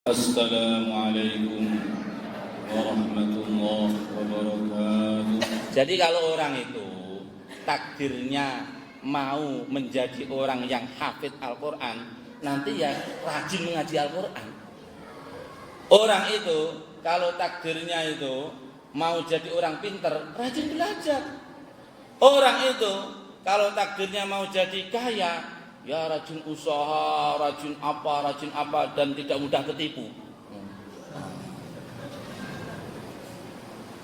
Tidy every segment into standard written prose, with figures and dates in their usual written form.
Assalamualaikum warahmatullahi wabarakatuh. Jadi kalau orang itu takdirnya mau menjadi orang yang hafid Al-Quran, nanti ya rajin mengaji Al-Quran. Orang itu kalau takdirnya itu mau jadi orang pinter, rajin belajar. Orang itu kalau takdirnya mau jadi kaya, ya rajin usaha, rajin apa, dan tidak mudah ketipu.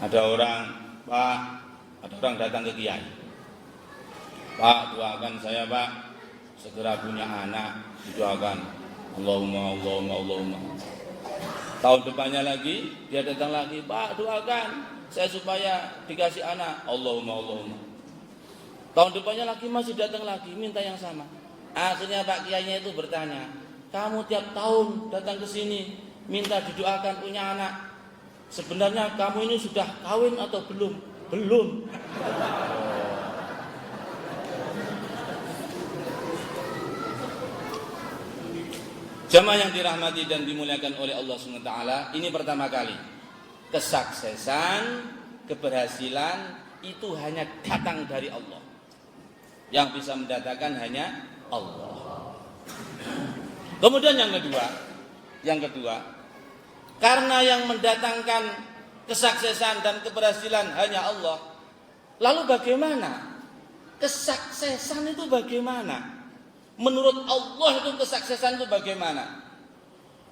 Ada orang datang ke kiai. Pak, doakan saya, Pak, segera punya anak, didoakan. Allahumma. Tahun depannya lagi, dia datang lagi, Pak, doakan saya supaya dikasih anak. Allahumma. Tahun depannya lagi masih datang lagi, minta yang sama. Akhirnya Pak Kiainya itu bertanya, kamu tiap tahun datang ke sini minta didoakan punya anak. Sebenarnya kamu ini sudah kawin atau belum? Belum. Jamaah yang dirahmati dan dimuliakan oleh Allah SWT, ini pertama kali kesuksesan, keberhasilan itu hanya datang dari Allah. Yang bisa mendatangkan hanya Allah. Kemudian yang kedua, karena yang mendatangkan kesuksesan dan keberhasilan hanya Allah, lalu bagaimana? Kesuksesan itu bagaimana? Menurut Allah itu kesuksesan itu bagaimana?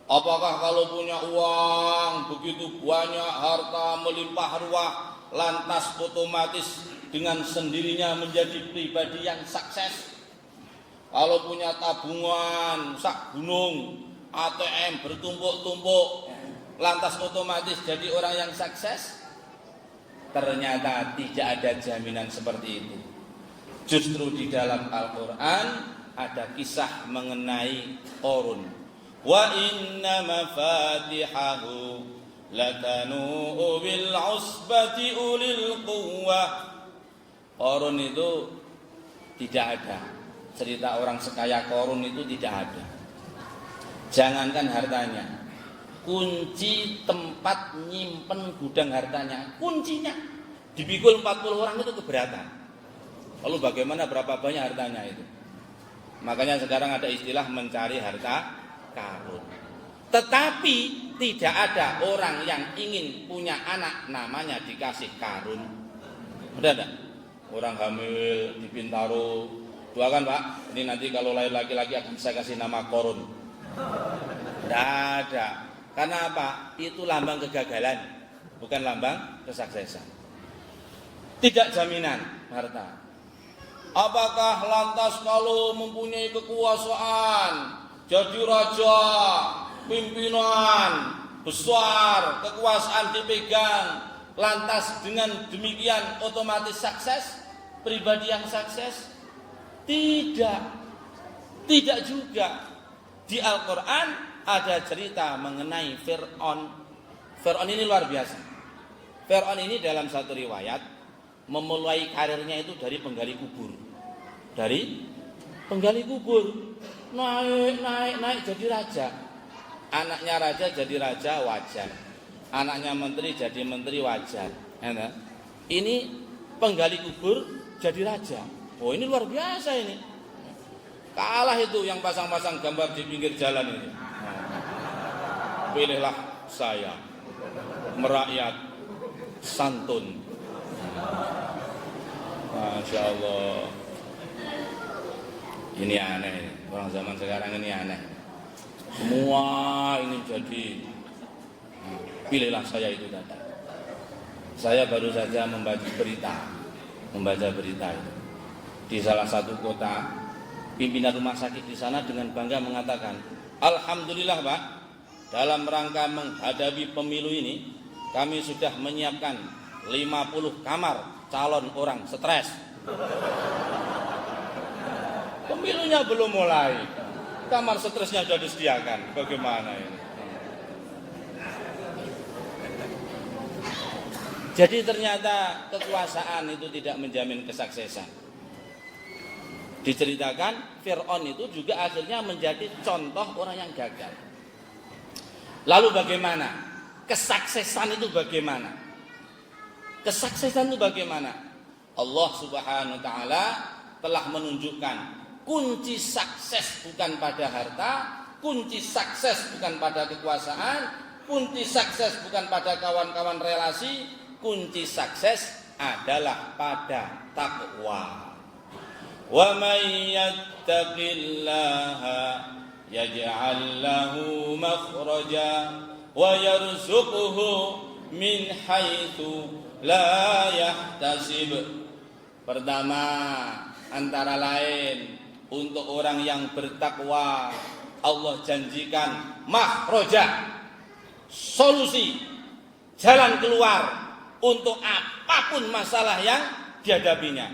Apakah kalau punya uang begitu banyak, harta melimpah ruah, lantas otomatis dengan sendirinya menjadi pribadi yang sukses? Kalau punya tabungan sak gunung, ATM bertumpuk-tumpuk, lantas otomatis jadi orang yang sukses? Ternyata tidak ada jaminan seperti itu. Justru di dalam Al-Quran ada kisah mengenai Qarun. Wa inna mafatihahu latanu bil usbati ulil quwwah. Qarun itu tidak ada. Cerita orang sekaya Qarun itu tidak ada. Jangankan hartanya, kunci tempat nyimpen gudang hartanya, kuncinya dipikul 40 orang itu keberatan. Lalu bagaimana berapa banyak hartanya itu? Makanya sekarang ada istilah mencari harta karun. Tetapi tidak ada orang yang ingin punya anak namanya dikasih karun. Ada enggak? Orang hamil di Bintaro, doakan Pak, ini nanti kalau lahir laki-laki akan saya kasih nama Qarun. Tidak ada. Karena apa? Itu lambang kegagalan, bukan lambang kesuksesan. Tidak jaminan harta. Apakah lantas kalau mempunyai kekuasaan, jadi raja, pimpinan besar, kekuasaan dipegang, lantas dengan demikian otomatis sukses, pribadi yang sukses? Tidak juga. Di Al-Quran ada cerita mengenai Fir'aun. Fir'aun ini luar biasa. Fir'aun ini dalam satu riwayat memulai karirnya itu dari penggali kubur. Naik jadi raja. Anaknya raja jadi raja, wajar. Anaknya menteri jadi menteri, wajar. Ini penggali kubur jadi raja. Oh, ini luar biasa ini. Kalah itu yang pasang-pasang gambar di pinggir jalan ini. Pilihlah saya, merakyat, santun. Masya Allah. Ini aneh, orang zaman sekarang ini aneh. Semua ini jadi, pilihlah saya itu tadi. Saya baru saja membaca berita itu. Di salah satu kota, pimpinan rumah sakit di sana dengan bangga mengatakan, alhamdulillah Pak, dalam rangka menghadapi pemilu ini, kami sudah menyiapkan 50 kamar calon orang stres. Pemilunya belum mulai, kamar stresnya sudah disediakan. Bagaimana ini? Jadi ternyata kekuasaan itu tidak menjamin kesuksesan. Diceritakan Fir'aun itu juga akhirnya menjadi contoh orang yang gagal. Lalu bagaimana? Kesuksesan itu bagaimana? Kesuksesan itu bagaimana? Allah Subhanahu wa taala telah menunjukkan kunci sukses bukan pada harta, kunci sukses bukan pada kekuasaan, kunci sukses bukan pada kawan-kawan relasi, kunci sukses adalah pada takwa. Wa may yattaqillaha yaj'al lahu makhraja wa yarzuqhu min haitsu la yahtasib. Pertama, antara lain untuk orang yang bertakwa Allah janjikan makhraja, solusi, jalan keluar untuk apapun masalah yang dihadapinya.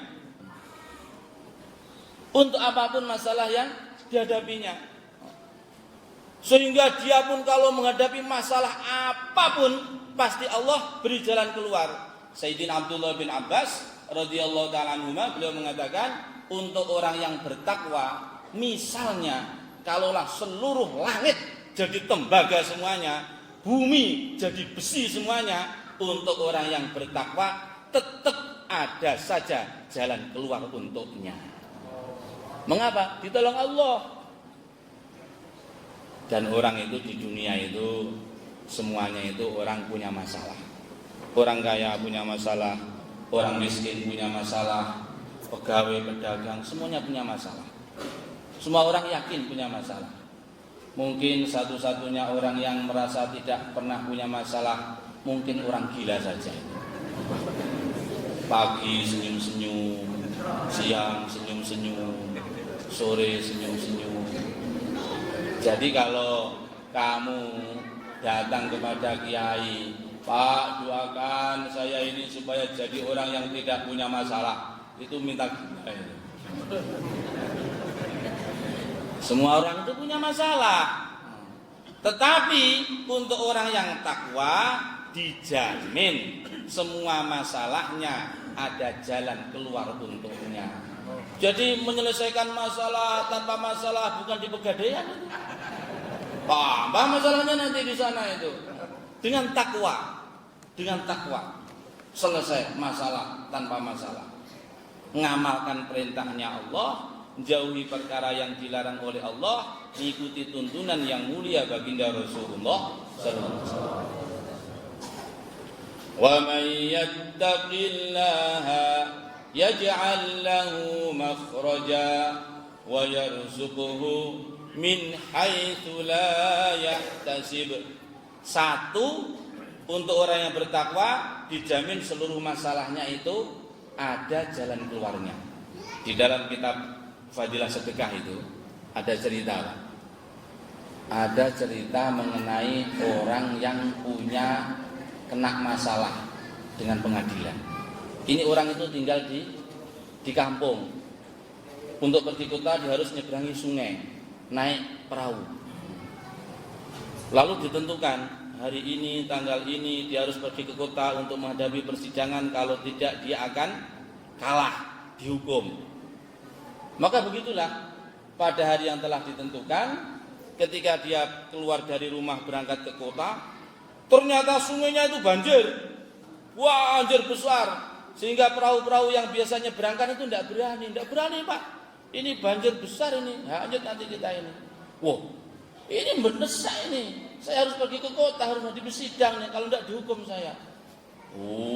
Untuk apapun masalah yang dihadapinya. Sehingga dia pun kalau menghadapi masalah apapun pasti Allah beri jalan keluar. Sayyidina Abdullah bin Abbas radhiyallahu ta'ala anhuma beliau mengatakan, untuk orang yang bertakwa, misalnya kalaulah seluruh langit jadi tembaga semuanya, bumi jadi besi semuanya, untuk orang yang bertakwa tetap ada saja jalan keluar untuknya. Mengapa? Ditolong Allah. Dan orang itu di dunia itu semuanya itu orang punya masalah. Orang kaya punya masalah, orang miskin punya masalah, pegawai, pedagang, semuanya punya masalah. Semua orang yakin punya masalah. Mungkin satu-satunya orang yang merasa tidak pernah punya masalah mungkin orang gila saja. Pagi senyum-senyum, siang senyum-senyum, sore senyum-senyum. Jadi kalau kamu datang kepada kiai, Pak, doakan saya ini supaya jadi orang yang tidak punya masalah, itu minta gila. Semua orang itu punya masalah. Tetapi untuk orang yang takwa dijamin semua masalahnya ada jalan keluar untuknya. Jadi menyelesaikan masalah tanpa masalah bukan di Pegadaian itu. Apa masalahnya nanti di sana itu? Dengan takwa selesai masalah tanpa masalah. Mengamalkan perintahnya Allah, jauhi perkara yang dilarang oleh Allah, ikuti tuntunan yang mulia baginda Rasulullah sallallahu alaihi wasallam. Wa may yattaqillaha yaj'al lahu makhraja wa yarzuquhu min haitsu la yahtasib. Satu, untuk orang yang bertakwa dijamin seluruh masalahnya itu ada jalan keluarnya. Di dalam kitab Fadilah Sedekah itu ada cerita. Ada cerita mengenai orang yang punya kena masalah dengan pengadilan. Ini orang itu tinggal di kampung. Untuk pergi kota dia harus nyeberangi sungai, naik perahu. Lalu ditentukan hari ini, tanggal ini dia harus pergi ke kota untuk menghadapi persidangan. Kalau tidak dia akan kalah, dihukum. Maka begitulah pada hari yang telah ditentukan, ketika dia keluar dari rumah berangkat ke kota, ternyata sungainya itu banjir. Wah, banjir besar. Sehingga perahu-perahu yang biasanya berangkat itu tidak berani Pak. Ini banjir besar ini, hanyut nanti kita ini. Wah, ini mendesak ini. Saya harus pergi ke kota, harus menghadapi sidang nih. Kalau tidak dihukum saya.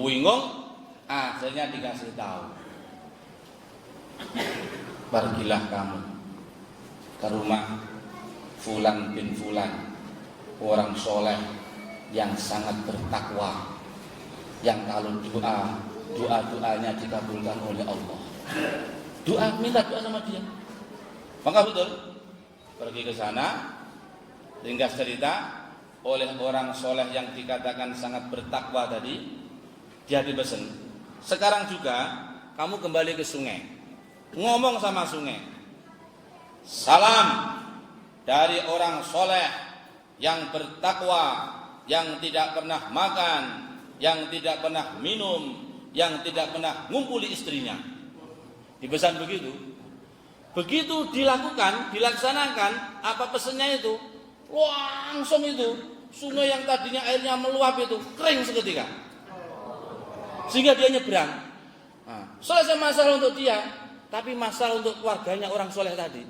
Bingung. Akhirnya dikasih tahu. Pergilah kamu ke rumah Fulan bin Fulan, orang soleh yang sangat bertakwa, yang kalau doa-doanya dikabulkan oleh Allah. Minta doa sama dia. Maka betul, pergi ke sana. Ringkas cerita, oleh orang soleh yang dikatakan sangat bertakwa tadi, dia dipesan, sekarang juga kamu kembali ke sungai, ngomong sama sungai, salam dari orang soleh yang bertakwa, yang tidak pernah makan, yang tidak pernah minum, yang tidak pernah ngumpuli istrinya. Dipesan begitu. Begitu dilakukan, dilaksanakan, apa pesannya itu? langsung itu sungai yang tadinya airnya meluap itu kering seketika, sehingga dia nyebrang. Nah, selesai masalah untuk dia, tapi masalah untuk keluarganya orang soleh tadi.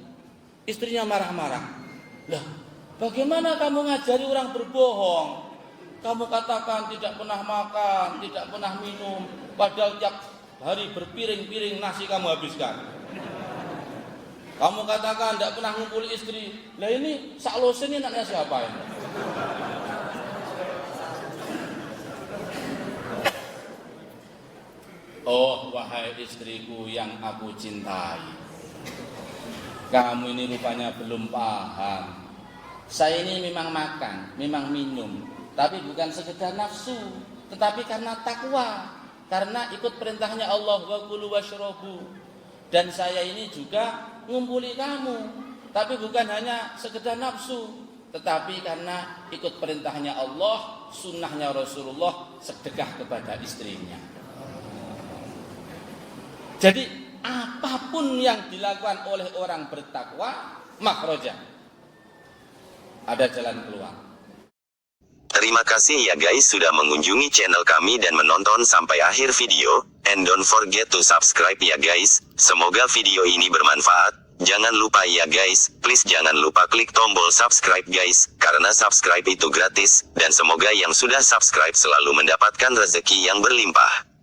Istrinya marah-marah. Lah, bagaimana kamu ngajari orang berbohong? Kamu katakan tidak pernah makan, tidak pernah minum, padahal tiap hari berpiring-piring nasi kamu habiskan. Kamu katakan tidak pernah ngumpul istri. Lah ini saklosen ini anaknya siapa ini? Oh, wahai istriku yang aku cintai, kamu ini rupanya belum paham. Saya ini memang makan, memang minum, tapi bukan sekedar nafsu, tetapi karena takwa, karena ikut perintahnya Allah, wa kulu washrabu. Dan saya ini juga ngumpuli kamu, tapi bukan hanya sekedar nafsu, tetapi karena ikut perintahnya Allah, sunnahnya Rasulullah, sedekah kepada istrinya. Jadi apapun yang dilakukan oleh orang bertakwa, makhraja, ada jalan keluar. Terima kasih ya guys sudah mengunjungi channel kami dan menonton sampai akhir video, and don't forget to subscribe ya guys. Semoga video ini bermanfaat. Jangan lupa ya guys, please jangan lupa klik tombol subscribe guys, karena subscribe itu gratis, dan semoga yang sudah subscribe selalu mendapatkan rezeki yang berlimpah.